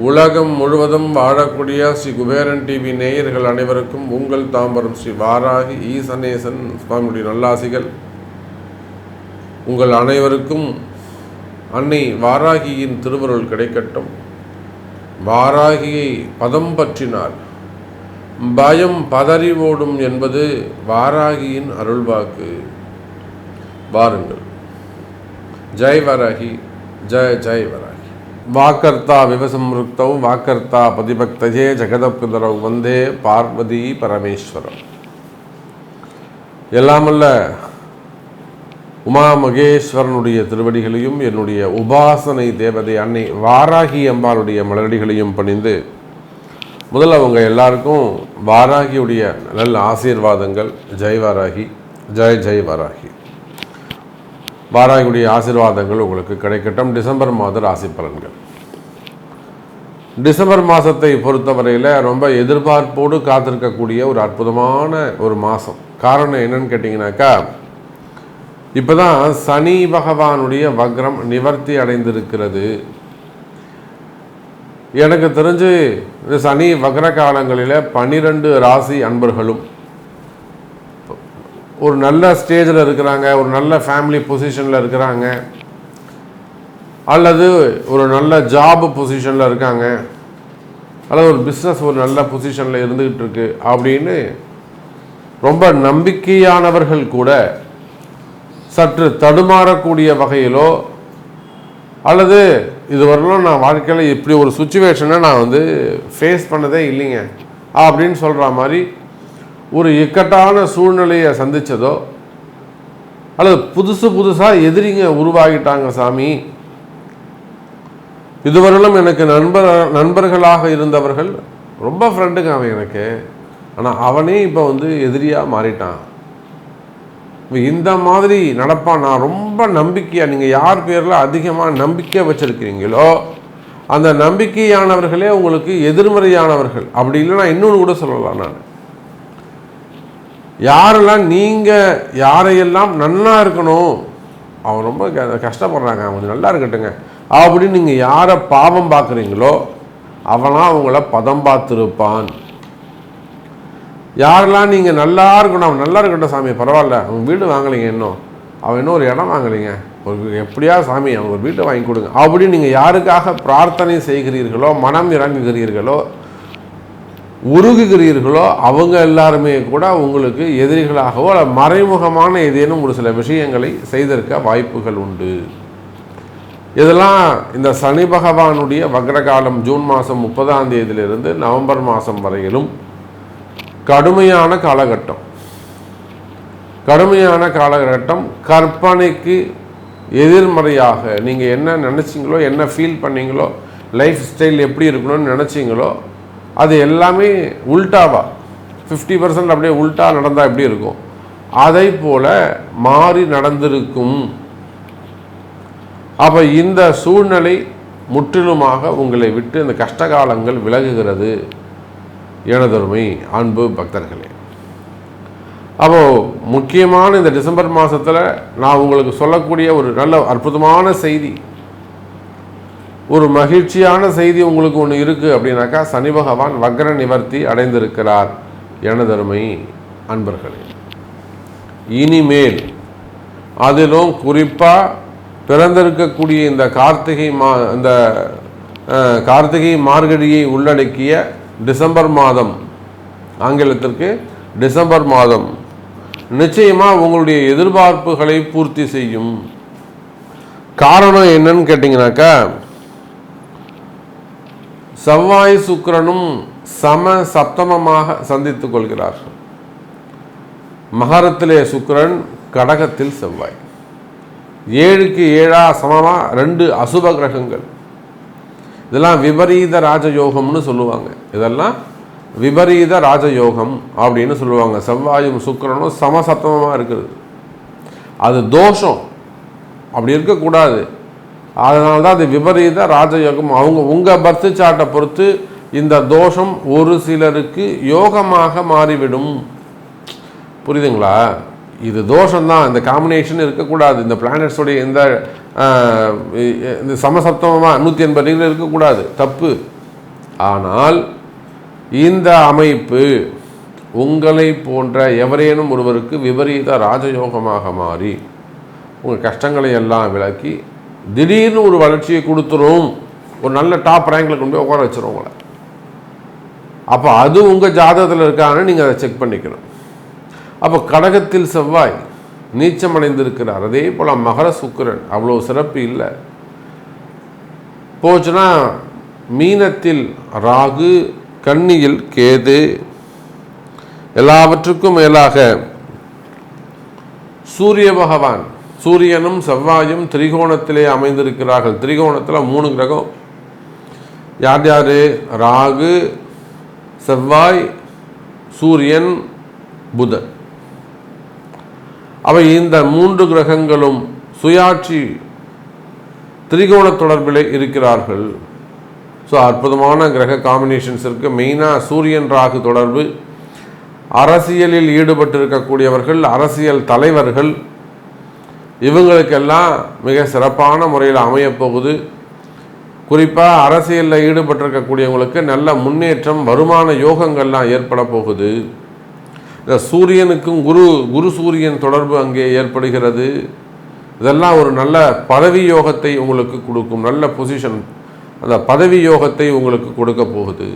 உலகம் முழுவதும் வாழக்கூடிய ஸ்ரீ குபேரன் டிவி நேயர்கள் அனைவருக்கும் உங்கள் தாம்பரம் ஸ்ரீ வாராகி ஈசனேசன் சுவாமியுடைய நல்லாசிகள். உங்கள் அனைவருக்கும் அன்னை வாராகியின் திருவருள் கிடைக்கட்டும். வாராகியை பதம் பற்றினார் பயம் பதறி ஓடும் என்பது வாராகியின் அருள்வாக்கு. வாருங்கள். ஜெய் வராகி, ஜெய் ஜெய் வராகி. வாக்கர்த்தா விவசம்ருக்தௌ வாக்கர்த்தா பதிபக்தஜே ஜெகதப்குதரௌ வந்தே பார்வதி பரமேஸ்வரம். எல்லாமல்ல உமா மகேஸ்வரனுடைய திருவடிகளையும் என்னுடைய உபாசனை தேவதை அன்னை வாராகி அம்பாளுடைய மலரடிகளையும் பணிந்து முதல்ல அவங்க எல்லாருக்கும் வாராகியுடைய நல்ல ஆசீர்வாதங்கள். ஜெய் வாராகி, ஜெய் ஜெய் வாராகி. வாராகியுடைய ஆசீர்வாதங்கள் உங்களுக்கு கிடைக்கட்டும். டிசம்பர் மாத ராசி பலன்கள். டிசம்பர் மாதத்தை பொறுத்தவரையில் ரொம்ப எதிர்பார்ப்போடு காத்திருக்கக்கூடிய ஒரு அற்புதமான ஒரு மாதம். காரணம் என்னன்னு கேட்டிங்கனாக்கா, இப்போ தான் சனி பகவானுடைய வக்ரம் நிவர்த்தி அடைந்திருக்கிறது. எனக்கு தெரிஞ்சு இந்த சனி வக்ர காலங்களில் 12 ராசி அன்பர்களும் ஒரு நல்ல ஸ்டேஜில் இருக்கிறாங்க, ஒரு நல்ல ஃபேமிலி பொசிஷனில் இருக்கிறாங்க, அல்லது ஒரு நல்ல ஜாப் பொசிஷனில் இருக்காங்க, அல்லது ஒரு பிஸ்னஸ் ஒரு நல்ல பொசிஷனில் இருந்துக்கிட்டு இருக்கு அப்படின்னு ரொம்ப நம்பிக்கையானவர்கள் கூட சற்று தடுமாறக்கூடிய வகையிலோ, அல்லது இதுவரையிலும் நான் வாழ்க்கையில் இப்படி ஒரு சுச்சுவேஷனை நான் ஃபேஸ் பண்ணதே இல்லைங்க அப்படின்னு சொல்கிற மாதிரி ஒரு இக்கட்டான சூழ்நிலையை சந்தித்ததோ, அல்லது புதுசாக எதிரிங்க உருவாகிட்டாங்க சாமி, இதுவரையிலும் எனக்கு நண்பர்களாக இருந்தவர்கள் ரொம்ப ஃப்ரெண்டுங்க அவன் எனக்கு, ஆனால் அவனே இப்போ எதிரியாக மாறிட்டான், இந்த மாதிரி நடப்பான். நான் ரொம்ப நம்பிக்கையாக, நீங்கள் யார் பேரில் அதிகமாக நம்பிக்கை வச்சுருக்கிறீங்களோ அந்த நம்பிக்கையானவர்களே உங்களுக்கு எதிர்மறையானவர்கள். அப்படி இல்லைன்னா இன்னொன்று கூட சொல்லலாம், நான் யாரெல்லாம் நீங்கள் யாரையெல்லாம் நல்லா இருக்கணும், அவன் ரொம்ப கஷ்டப்படுறாங்க, அவங்க நல்லா இருக்கட்டுங்க அப்படின்னு நீங்கள் யாரை பாவம் பார்க்குறீங்களோ அவனாம் அவங்கள பதம் பார்த்துருப்பான். யாரெல்லாம் நீங்கள் நல்லா இருக்கணும், அவன் நல்லா இருக்கட்டும் சாமி பரவாயில்ல, அவன் வீடு வாங்கலைங்க, அவன் இன்னும் ஒரு இடம் வாங்கலைங்க, ஒரு எப்படியா சாமி அவங்க ஒரு வீட்டை வாங்கி கொடுங்க அப்படின்னு நீங்கள் யாருக்காக பிரார்த்தனை செய்கிறீர்களோ, மனம் இறங்குகிறீர்களோ, உருகுகிறீர்களோ, அவங்க எல்லாருமே கூட உங்களுக்கு எதிரிகளாகவோ மறைமுகமான ஏதேனும் ஒரு சில விஷயங்களை செய்திருக்க வாய்ப்புகள் உண்டு. இதெல்லாம் இந்த சனி பகவானுடைய வக்ரகாலம் ஜூன் மாதம் 30ஆம் தேதியிலிருந்து நவம்பர் மாதம் வரையிலும் கடுமையான காலகட்டம். கற்பனைக்கு எதிர்மறையாக நீங்கள் என்ன நினச்சிங்களோ, என்ன ஃபீல் பண்ணீங்களோ, லைஃப் ஸ்டைல் எப்படி இருக்கணும்னு நினச்சிங்களோ அது எல்லாமே உல்டாவா 50% அப்படியே உல்டா நடந்தால் எப்படி இருக்கும் அதை போல மாறி நடந்திருக்கும். அப்போ இந்த சூழ்நிலை முற்றிலுமாக உங்களை விட்டு இந்த கஷ்டகாலங்கள் விலகுகிறது எனதருமை அன்பு பக்தர்களே. அப்போது முக்கியமான இந்த டிசம்பர் மாதத்தில் நான் உங்களுக்கு சொல்லக்கூடிய ஒரு நல்ல அற்புதமான செய்தி, ஒரு மகிழ்ச்சியான செய்தி உங்களுக்கு ஒன்று இருக்குது அப்படின்னாக்கா, சனி பகவான் வக்ர நிவர்த்தி அடைந்திருக்கிறார் எனதருமை அன்பர்களே. இனிமேல் அதிலும் குறிப்பாக பிறந்திருக்கக்கூடிய இந்த கார்த்திகை மார்கழியை உள்ளடக்கிய டிசம்பர் மாதம், ஆங்கிலத்திற்கு டிசம்பர் மாதம் நிச்சயமாக உங்களுடைய எதிர்பார்ப்புகளை பூர்த்தி செய்யும். காரணம் என்னன்னு கேட்டிங்கனாக்கா, செவ்வாய் சுக்கிரனும் சம சப்தமமாக சந்தித்துக் கொள்கிறார்கள். மகரத்திலே சுக்கிரன், கடகத்தில் செவ்வாய், 7க்கு 7 சமமாக 2 அசுப கிரகங்கள். இதெல்லாம் விபரீத ராஜயோகம்னு சொல்லுவாங்க. இதெல்லாம் விபரீத ராஜயோகம் அப்படின்னு சொல்லுவாங்க. செவ்வாயும் சுக்கிரனும் சமசப்தமமாக இருக்குது, அது தோஷம், அப்படி இருக்கக்கூடாது. அதனால தான் அது விபரீத ராஜயோகம். உங்கள் பர்த் சார்ட்டை பொறுத்து இந்த தோஷம் ஒரு சிலருக்கு யோகமாக மாறிவிடும். புரியுதுங்களா? இது தோஷம்தான், இந்த காம்பினேஷன் இருக்கக்கூடாது, இந்த பிளானட்ஸோடைய இந்த சமசப்தமாக 180 டிகிரி இருக்கக்கூடாது, தப்பு. ஆனால் இந்த அமைப்பு உங்களை போன்ற எவரேனும் ஒருவருக்கு விபரீத ராஜயோகமாக மாறி உங்கள் கஷ்டங்களை எல்லாம் விளக்கி திடீர்னு ஒரு வளர்ச்சியை கொடுத்துரும், ஒரு நல்ல டாப் ரேங்கில் கொண்டு போய் உட்கார வச்சிரும் உங்களை. அப்போ அது உங்கள் ஜாதகத்தில் இருக்கான்னு நீங்கள் அதை செக் பண்ணிக்கணும். அப்போ கடகத்தில் செவ்வாய் நீச்சமடைந்திருக்கிறார், அதே போல் மகர சுக்கிரன் அவ்வளோ சிறப்பு இல்லை. போச்சுன்னா மீனத்தில் ராகு, கன்னியில் கேது, எல்லாவற்றுக்கும் மேலாக சூரிய பகவான், சூரியனும் செவ்வாயும் திரிகோணத்திலே அமைந்திருக்கிறார்கள். திரிகோணத்தில் 3 கிரகம் யார் யார்? ராகு, செவ்வாய், சூரியன், புதன். அவை இந்த 3 கிரகங்களும் சுயாட்சி திரிகோண தொடர்பில் இருக்கிறார்கள். ஸோ அற்புதமான கிரக காம்பினேஷன்ஸ் இருக்குது. மெயினாக சூரியன் ராகு தொடர்பு, அரசியலில் ஈடுபட்டிருக்கக்கூடியவர்கள், அரசியல் தலைவர்கள், இவங்களுக்கெல்லாம் மிக சிறப்பான முறையில் அமையப்போகுது. குறிப்பாக அரசியலில் ஈடுபட்டிருக்கக்கூடியவங்களுக்கு நல்ல முன்னேற்றம், வருமான யோகங்கள்லாம் ஏற்பட போகுது. இந்த சூரியனுக்கும் குரு சூரியன் தொடர்பு அங்கே ஏற்படுகிறது. இதெல்லாம் ஒரு நல்ல பதவி யோகத்தை உங்களுக்கு கொடுக்கும், நல்ல பொசிஷன், அந்த பதவி யோகத்தை உங்களுக்கு கொடுக்க போகுது.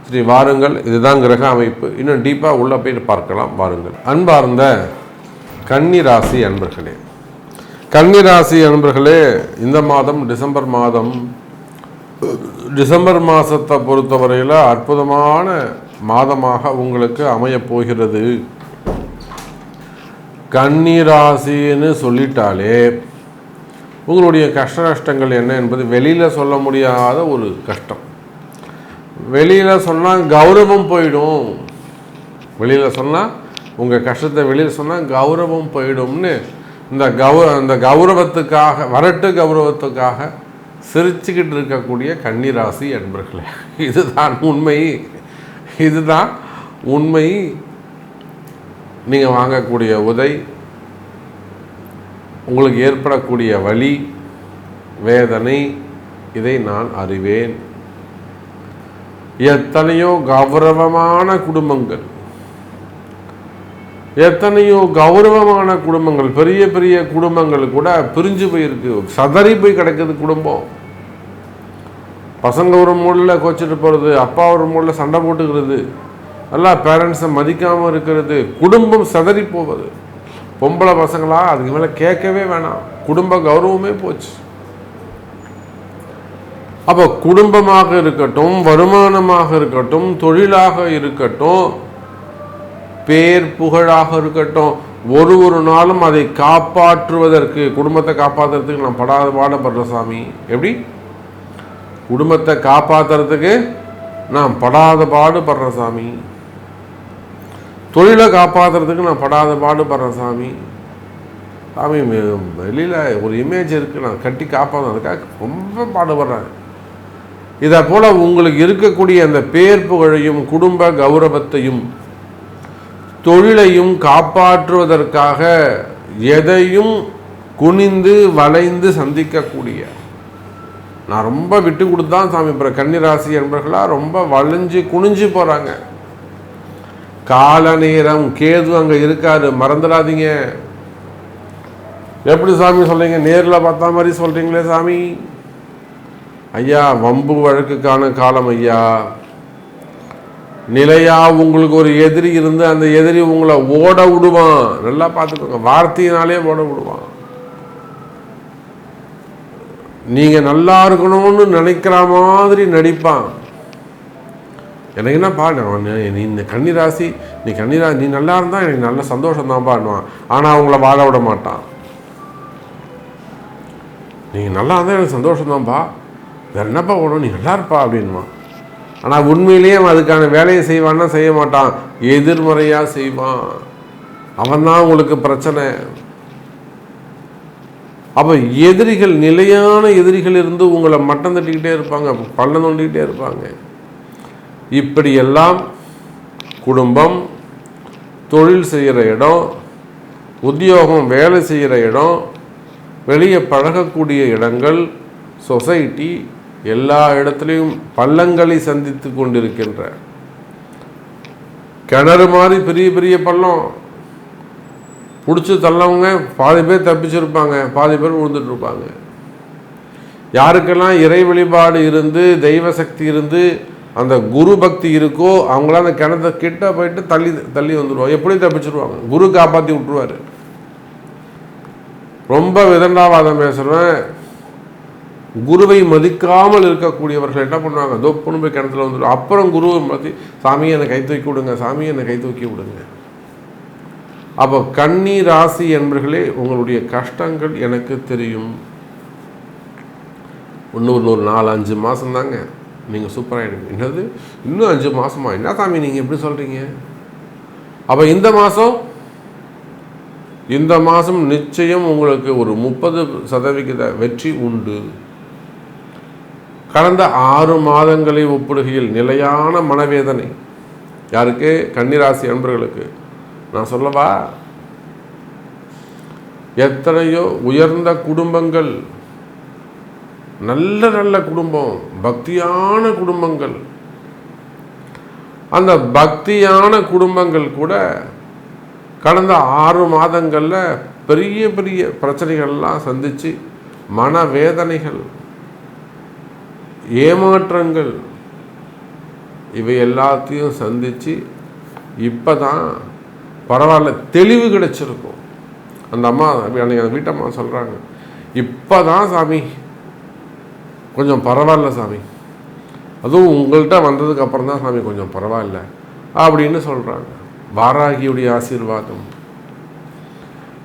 சரி, வாருங்கள், இதுதான் கிரக அமைப்பு. இன்னும் டீப்பாக உள்ளே போயிட்டு பார்க்கலாம், வாருங்கள். அன்பார்ந்த கன்னிராசி அன்பர்களே, கன்னிராசி அன்பர்களே, இந்த மாதம் டிசம்பர் மாதத்தை பொறுத்தவரையில் அற்புதமான மாதமாக உங்களுக்கு அமையப் போகிறது. கன்னிராசின்னு சொல்லிட்டாலே உங்களுடைய கஷ்ட நஷ்டங்கள் என்ன என்பது வெளியில் சொல்ல முடியாத ஒரு கஷ்டம். வெளியில் சொன்னால் கௌரவம் போயிடும், வெளியில் சொன்னால் உங்கள் கஷ்டத்தை வெளியில் சொன்னால் கௌரவம் போயிடும்னு இந்த கௌரவத்துக்காக, வரட்டு கௌரவத்துக்காக சிரிச்சுக்கிட்டு இருக்கக்கூடிய கன்னிராசி அன்பர்களே, இதுதான் உண்மை, இதுதான் உண்மை. நீங்கள் வாங்கக்கூடிய உதை, உங்களுக்கு ஏற்படக்கூடிய வலி வேதனை, இதை நான் அறிவேன். எத்தனையோ கௌரவமான குடும்பங்கள், எத்தனையோ கௌரவமான குடும்பங்கள், பெரிய பெரிய குடும்பங்கள் கூட பிரிஞ்சு போயிருக்கு, சதறி போய் கிடக்குது குடும்பம். பசங்க ஒரு மூலையில் கோச்சிட்டு போகிறது, அப்பா ஒரு மூலையில் சண்டை போட்டுக்கிறது, எல்லாம் பேரண்ட்ஸை மதிக்காமல் இருக்கிறது, குடும்பம் சதறி போவது. பொம்பளை பசங்களா அதுக்கு மேலே கேட்கவே வேணாம், குடும்ப கௌரவமே போச்சு. அப்போ குடும்பமாக இருக்கட்டும், வருமானமாக இருக்கட்டும், தொழிலாக இருக்கட்டும், பேர் புகழாக இருக்கட்டும், ஒரு நாளும் அதை காப்பாற்றுவதற்கு, குடும்பத்தை காப்பாற்றுறதுக்கு நான் படாத பாடுபடுற சாமி. எப்படி? குடும்பத்தை காப்பாற்றுறதுக்கு நான் படாத பாடுபடுற சாமி, தொழிலை காப்பாற்றுறதுக்கு நான் படாத பாடுபடுறேன் சாமி. சாமி வெளியில் ஒரு இமேஜ் இருக்குது, நான் கட்டி காப்பாற்றுறதுக்காக ரொம்ப பாடுபடுறேன். இதை போல் உங்களுக்கு இருக்கக்கூடிய அந்த பேர் புகழையும், குடும்ப கௌரவத்தையும், தொழிலையும் காப்பாற்றுவதற்காக எதையும் குனிந்து வளைந்து சந்திக்கக்கூடிய, நான் ரொம்ப விட்டு கொடுத்தான் சாமி. அப்புறம் கன்னிராசி என்பர்களாக ரொம்ப வளைஞ்சு குனிஞ்சு போகிறாங்க. கால நேரம் கேது அங்கே இருக்காரு, மறந்துடாதீங்க. எப்படி சாமி சொல்றீங்க? நேரில் பார்த்தா மாதிரி சொல்றீங்களே சாமி. ஐயா, வம்பு வழக்குக்கான காலம் ஐயா. நிலையா உங்களுக்கு ஒரு எதிரி இருந்து அந்த எதிரி உங்களை ஓட விடுவான். நல்லா பார்த்துக்கோங்க, வார்த்தையினாலே ஓட விடுவான். நீங்க நல்லா இருக்கணும்னு நினைக்கிற மாதிரி நடிப்பான். எனக்கு என்னப்பா, நீ இந்த கன்னிராசி, நீ நல்லா இருந்தால் எனக்கு நல்ல சந்தோஷம் தான் பாடுவான். ஆனால் அவங்கள வாழ விட மாட்டான். நீங்கள் நல்லா இருந்தால் எனக்கு சந்தோஷம் தான்ப்பா, வேறு என்னப்பா ஓடும், நீ நல்லா இருப்பா அப்படின்வான். ஆனால் உண்மையிலேயே அவன் அதுக்கான வேலையை செய்வான்னா செய்ய மாட்டான், எதிர்மறையாக செய்வான். அவன் தான் உங்களுக்கு பிரச்சனை. அப்போ எதிரிகள், நிலையான எதிரிகள் இருந்து உங்களை மட்டம் தட்டிக்கிட்டே இருப்பாங்க, பள்ளம் தோண்டிக்கிட்டே இருப்பாங்க. இப்படியெல்லாம் குடும்பம், தொழில் செய்கிற இடம், உத்தியோகம், வேலை செய்கிற இடம், வெளியே பழகக்கூடிய இடங்கள், சொசைட்டி, எல்லா இடத்துலையும் பள்ளங்களை சந்தித்து கொண்டிருக்கின்ற கிணறு மாதிரி பெரிய பெரிய பள்ளம் பிடிச்சி தள்ளவங்க பாதி பேர் தப்பிச்சிருப்பாங்க, பாதி பேர் விழுந்துட்டு இருப்பாங்க. யாருக்கெல்லாம் இறை வழிபாடு இருந்து தெய்வ சக்தி இருந்து அந்த குரு பக்தி இருக்கோ அவங்களாம் அந்த கிணத்த கிட்ட போயிட்டு தள்ளி தள்ளி வந்துடுவாங்க. எப்படி தப்பிச்சிருவாங்க? குரு காப்பாற்றி விட்டுருவார். ரொம்ப விதண்டாவாதம் பேசுகிறேன். குருவை மதிக்காமல் இருக்கக்கூடியவர்கள் என்ன பண்ணுவாங்க? தொப்புன்னு போய் கிணத்துல வந்துடுவோம். அப்புறம் குருவை மதி, சாமியை என்னை கை தூக்கி விடுங்க, சாமியை என்னை கை தூக்கி விடுங்க. அப்போ கன்னி ராசி என்பர்களே, உங்களுடைய கஷ்டங்கள் எனக்கு தெரியும். இன்னொரு 4-5 மாதம் தாங்க நீங்கள் சூப்பராகிடுங்க. என்னது இன்னும் 5 மாதமா? என்ன சாமி நீங்கள் எப்படி சொல்கிறீங்க? அப்போ இந்த மாதம் நிச்சயம் உங்களுக்கு ஒரு 30% வெற்றி உண்டு. கடந்த 6 மாதங்களை ஒப்பிடுகையில் நிலையான மனவேதனை யாருக்கு? கன்னிராசி அன்பர்களுக்கு. நான் சொல்லவா, எத்தனையோ உயர்ந்த குடும்பங்கள், நல்ல நல்ல குடும்பம், பக்தியான குடும்பங்கள், அந்த பக்தியான குடும்பங்கள் கூட கடந்த 6 மாதங்களில் பெரிய பெரிய பிரச்சனைகள்லாம் சந்தித்து மனவேதனைகள், ஏமாற்றங்கள், இவை எல்லாத்தையும் சந்தித்து இப்போ தான் பரவாயில்ல தெளிவு கிடைச்சிருக்கும். அந்த அம்மா அன்றைக்கி அந்த வீட்டம்மா சொல்கிறாங்க, இப்போ தான் சாமி கொஞ்சம் பரவாயில்ல சாமி, அதுவும் உங்கள்கிட்ட வந்ததுக்கு அப்புறம் தான் சாமி கொஞ்சம் பரவாயில்ல அப்படின்னு சொல்கிறாங்க. வாராகியுடைய ஆசீர்வாதம்.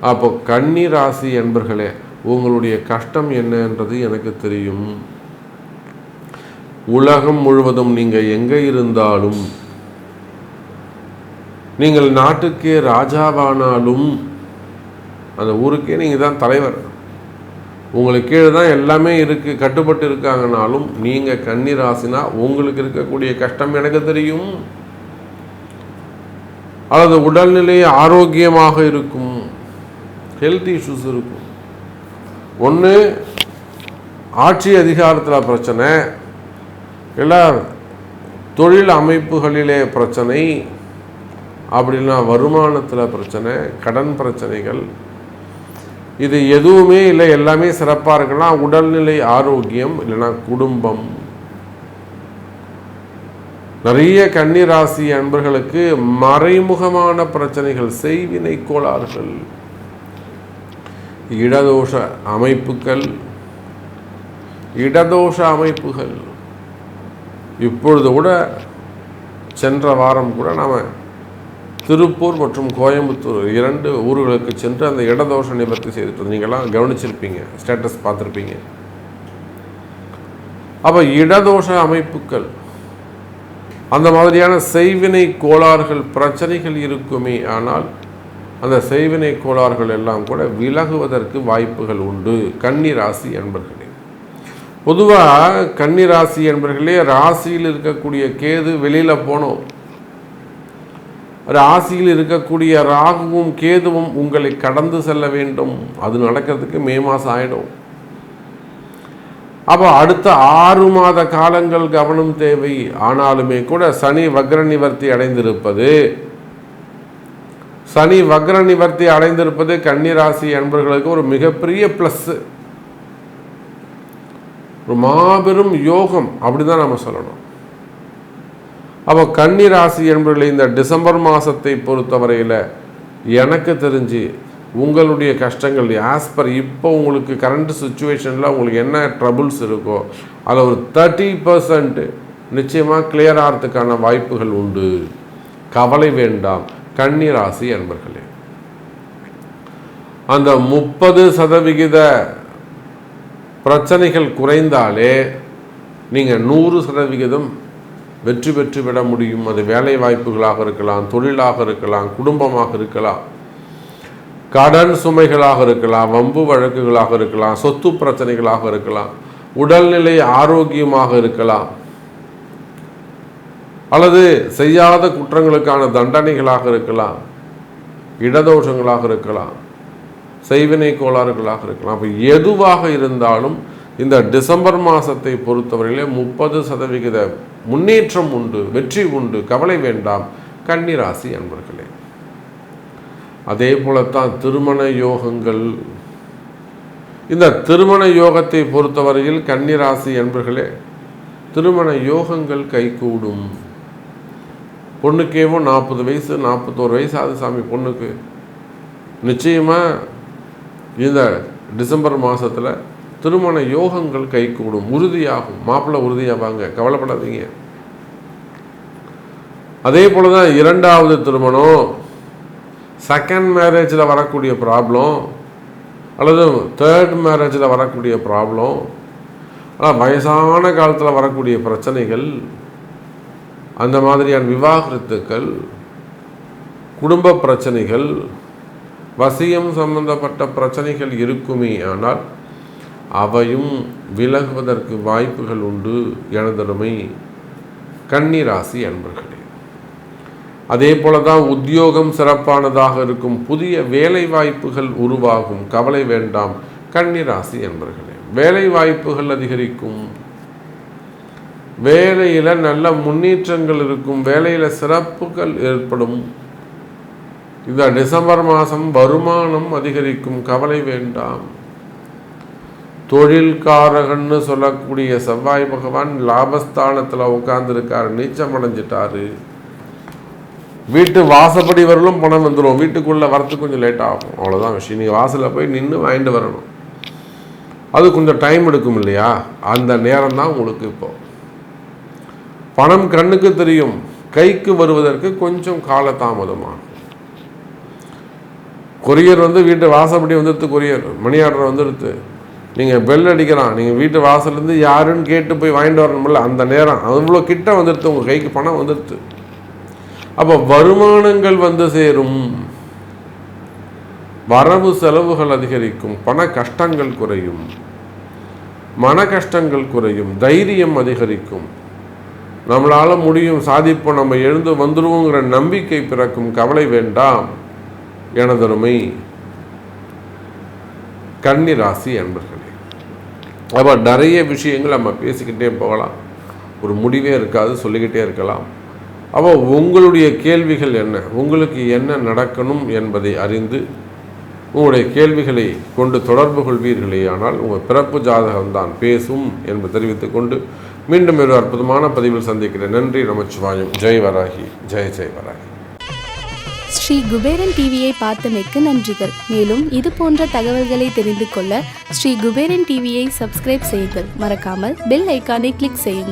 அப்போ கன்னி ராசி என்பர்களே, உங்களுடைய கஷ்டம் என்னன்றது எனக்கு தெரியும். உலகம் முழுவதும் நீங்கள் எங்கே இருந்தாலும், நீங்கள் நாட்டுக்கே ராஜாவானாலும், அந்த ஊருக்கே நீங்கள் தான் தலைவர், உங்களுக்கு கீழே தான் எல்லாமே இருக்குது, கட்டுப்பட்டு இருக்காங்கனாலும் நீங்கள் கன்னி ராசினா உங்களுக்கு இருக்கக்கூடிய கஷ்டம் எனக்கு தெரியும். அல்லது உடல்நிலை ஆரோக்கியமாக இருக்கும், ஹெல்த் இஷ்யூஸ் இருக்கும். ஒன்று ஆட்சி அதிகாரத்தில் பிரச்சனை, இல்லை தொழில் அமைப்புகளிலே பிரச்சனை, அப்படின்னா வருமானத்தில் பிரச்சனை, கடன் பிரச்சனைகள், இது எதுவுமே இல்லை, எல்லாமே சிறப்பாக இருக்கலாம். உடல்நிலை ஆரோக்கியம், இல்லைன்னா குடும்பம். நிறைய கன்னிராசி அன்பர்களுக்கு மறைமுகமான பிரச்சனைகள், செய்வினை கோளாறுகள், இடதோஷ அமைப்புகள். இப்பொழுது கூட சென்ற வாரம் கூட நாம் திருப்பூர் மற்றும் கோயம்புத்தூர் 2 ஊர்களுக்கு சென்று அந்த இடதோஷ நிவர்த்தி செய்துட்டு நீங்களாம் கவனிச்சிருப்பீங்க, ஸ்டேட்டஸ் பார்த்துருப்பீங்க. அப்போ இடதோஷ அமைப்புகள், அந்த மாதிரியான செய்வினை கோளாறுகள், பிரச்சனைகள் இருக்குமே. ஆனால் அந்த செய்வினை கோளாறுகள் எல்லாம் கூட விலகுவதற்கு வாய்ப்புகள் உண்டு. கன்னி ராசி என்பர்களே, பொதுவாக கன்னி ராசி என்பர்களே, ராசியில் இருக்கக்கூடிய கேது வெளியில் போனோம், ராசியில் இருக்கக்கூடிய ராகுவும் கேதுவும் உங்களை கடந்து செல்ல வேண்டும். அது நடக்கிறதுக்கு மே மாதம் ஆகிடும். அப்போ அடுத்த 6 மாத காலங்கள் கவனம் தேவை. ஆனாலுமே கூட சனி வக்ர நிவர்த்தி அடைந்திருப்பது கன்னிராசி அன்பர்களுக்கு ஒரு மிகப்பெரிய ப்ளஸ், ஒரு மாபெரும் யோகம் அப்படிதான் நம்ம சொல்லணும். அப்போ கன்னி ராசி என்பவர்களை இந்த டிசம்பர் மாதத்தை பொறுத்தவரையில் எனக்கு தெரிஞ்சு உங்களுடைய கஷ்டங்கள் ஆஸ்பர் இப்போ உங்களுக்கு கரண்ட் சுச்சுவேஷனில் உங்களுக்கு என்ன ட்ரபுள்ஸ் இருக்கோ அதில் ஒரு 30% நிச்சயமாக கிளியர் ஆகிறதுக்கான வாய்ப்புகள் உண்டு. கவலை வேண்டாம் கன்னி ராசி என்பர்களே. அந்த 30% பிரச்சனைகள் குறைந்தாலே நீங்கள் 100% வெற்றி பெற்று விட முடியும். அது வேலை வாய்ப்புகளாக இருக்கலாம், தொழிலாக இருக்கலாம், குடும்பமாக இருக்கலாம், கடன் சுமைகளாக இருக்கலாம், வம்பு வழக்குகளாக இருக்கலாம், சொத்து பிரச்சனைகளாக இருக்கலாம், உடல்நிலை ஆரோக்கியமாக இருக்கலாம், அல்லது செய்யாத குற்றங்களுக்கான தண்டனைகளாக இருக்கலாம். இடதோஷங்களாக இருக்கலாம், செய்வினை கோளாறுகளாக இருக்கலாம். அப்போ எதுவாக இருந்தாலும் இந்த டிசம்பர் மாதத்தை பொறுத்தவரையிலே 30% முன்னேற்றம் உண்டு, வெற்றி உண்டு, கவலை வேண்டாம் கன்னி ராசி அன்பர்களே. அதே போலத்தான் திருமண யோகங்கள். இந்த திருமண யோகத்தை பொறுத்தவரையில் கன்னி ராசி அன்பர்களே, திருமண யோகங்கள் கைகூடும். பொண்ணுக்கேவும் 40 வயசு 41 வயசு ஆகுது சாமி பொண்ணுக்கு. நிச்சயமாக இந்த டிசம்பர் மாதத்தில் திருமண யோகங்கள் கைகூடும், உறுதியாகும். மாப்பிள்ளை உறுதியாவாங்க, கவலைப்படாதீங்க. அதே போல் தான் 2வது திருமணம், செகண்ட் மேரேஜில் வரக்கூடிய ப்ராப்ளம் அல்லது 3rd மேரேஜில் வரக்கூடிய ப்ராப்ளம், ஆனால் வயசான காலத்தில் வரக்கூடிய பிரச்சனைகள், அந்த மாதிரியான விவாகரத்துக்கள், குடும்ப பிரச்சனைகள், வசியம் சம்பந்தப்பட்ட பிரச்சனைகள் இருக்குமே. ஆனால் அவையும் விலகுவதற்கு வாய்ப்புகள் உண்டு எனதருமை கன்னி ராசி அன்பர்களே. அதே போல தான் உத்தியோகம் சிறப்பானதாக இருக்கும், புதிய வேலை வாய்ப்புகள் உருவாகும், கவலை வேண்டாம் கன்னி ராசி அன்பர்களே. வேலை வாய்ப்புகள் அதிகரிக்கும், வேலையில் நல்ல முன்னேற்றங்கள் இருக்கும், வேலையில் சிறப்புகள் ஏற்படும். இந்த டிசம்பர் மாதம் வருமானம் அதிகரிக்கும், கவலை வேண்டாம். தொழில்காரகன்னு சொல்லக்கூடிய செவ்வாய் பகவான் லாபஸ்தானத்தில் உட்கார்ந்துருக்காரு, நீச்சம் அடைஞ்சிட்டாரு. வீட்டு வாசப்படி வரலும் பணம் வந்துடும், வீட்டுக்குள்ளே வரத்துக்கு கொஞ்சம் லேட் ஆகும், அவ்வளோதான் விஷயம். நீங்கள் வாசலில் போய் நின்று வாங்கிட்டு வரணும், அது கொஞ்சம் டைம் எடுக்கும் இல்லையா? அந்த நேரம் தான் உங்களுக்கு இப்போ பணம் கண்ணுக்கு தெரியும், கைக்கு வருவதற்கு கொஞ்சம் காலதாமதமாகும். கொரியர் வீட்டு வாசப்படி வந்துடுது, கொரியர் மணி ஆர்டர் வந்துடுது, நீங்கள் பெல் அடிக்கிறான், நீங்கள் வீட்டு வாசல்லேருந்து யாருன்னு கேட்டு போய் வாங்கிட்டு வரணும்ல, அந்த நேரம் அவ்வளோ கிட்ட வந்துடுது, உங்கள் கைக்கு பணம் வந்துடுது. அப்போ வருமானங்கள் சேரும், வரவு செலவுகள் அதிகரிக்கும், பண கஷ்டங்கள் குறையும், மன கஷ்டங்கள் குறையும், தைரியம் அதிகரிக்கும், நம்மளால முடியும், சாதிப்போம், நம்ம எழுந்து வந்துடுவோங்கிற நம்பிக்கை பிறக்கும், கவலை வேண்டாம் எனதருமை கன்னி ராசி அன்பர்களே. அப்போ நிறைய விஷயங்கள் நம்ம பேசிக்கிட்டே போகலாம், ஒரு முடிவே இருக்காது, சொல்லிக்கிட்டே இருக்கலாம். அப்போ உங்களுடைய கேள்விகள் என்ன, உங்களுக்கு என்ன நடக்கணும் என்பதை அறிந்து உங்களுடைய கேள்விகளை கொண்டு தொடர்பு கொள்வீர்களே ஆனால் உங்கள் பிறப்பு ஜாதகம்தான் பேசும் என்று தெரிவித்துக் கொண்டு மீண்டும் ஒரு அற்புதமான பதிவில் சந்திக்கிறேன். நன்றி, நமச்சிவாயம். ஜெய் வராகி, ஜெய் ஜெய் வராகி. ஸ்ரீ குபேரன் டிவியை பார்த்தமைக்கு நன்றிகள். மேலும் இது போன்ற தகவல்களை தெரிந்து கொள்ள ஸ்ரீ குபேரன் டிவியை சப்ஸ்கிரைப் செய்யுங்கள். மறக்காமல் பெல் ஐக்கானை கிளிக் செய்யுங்கள்.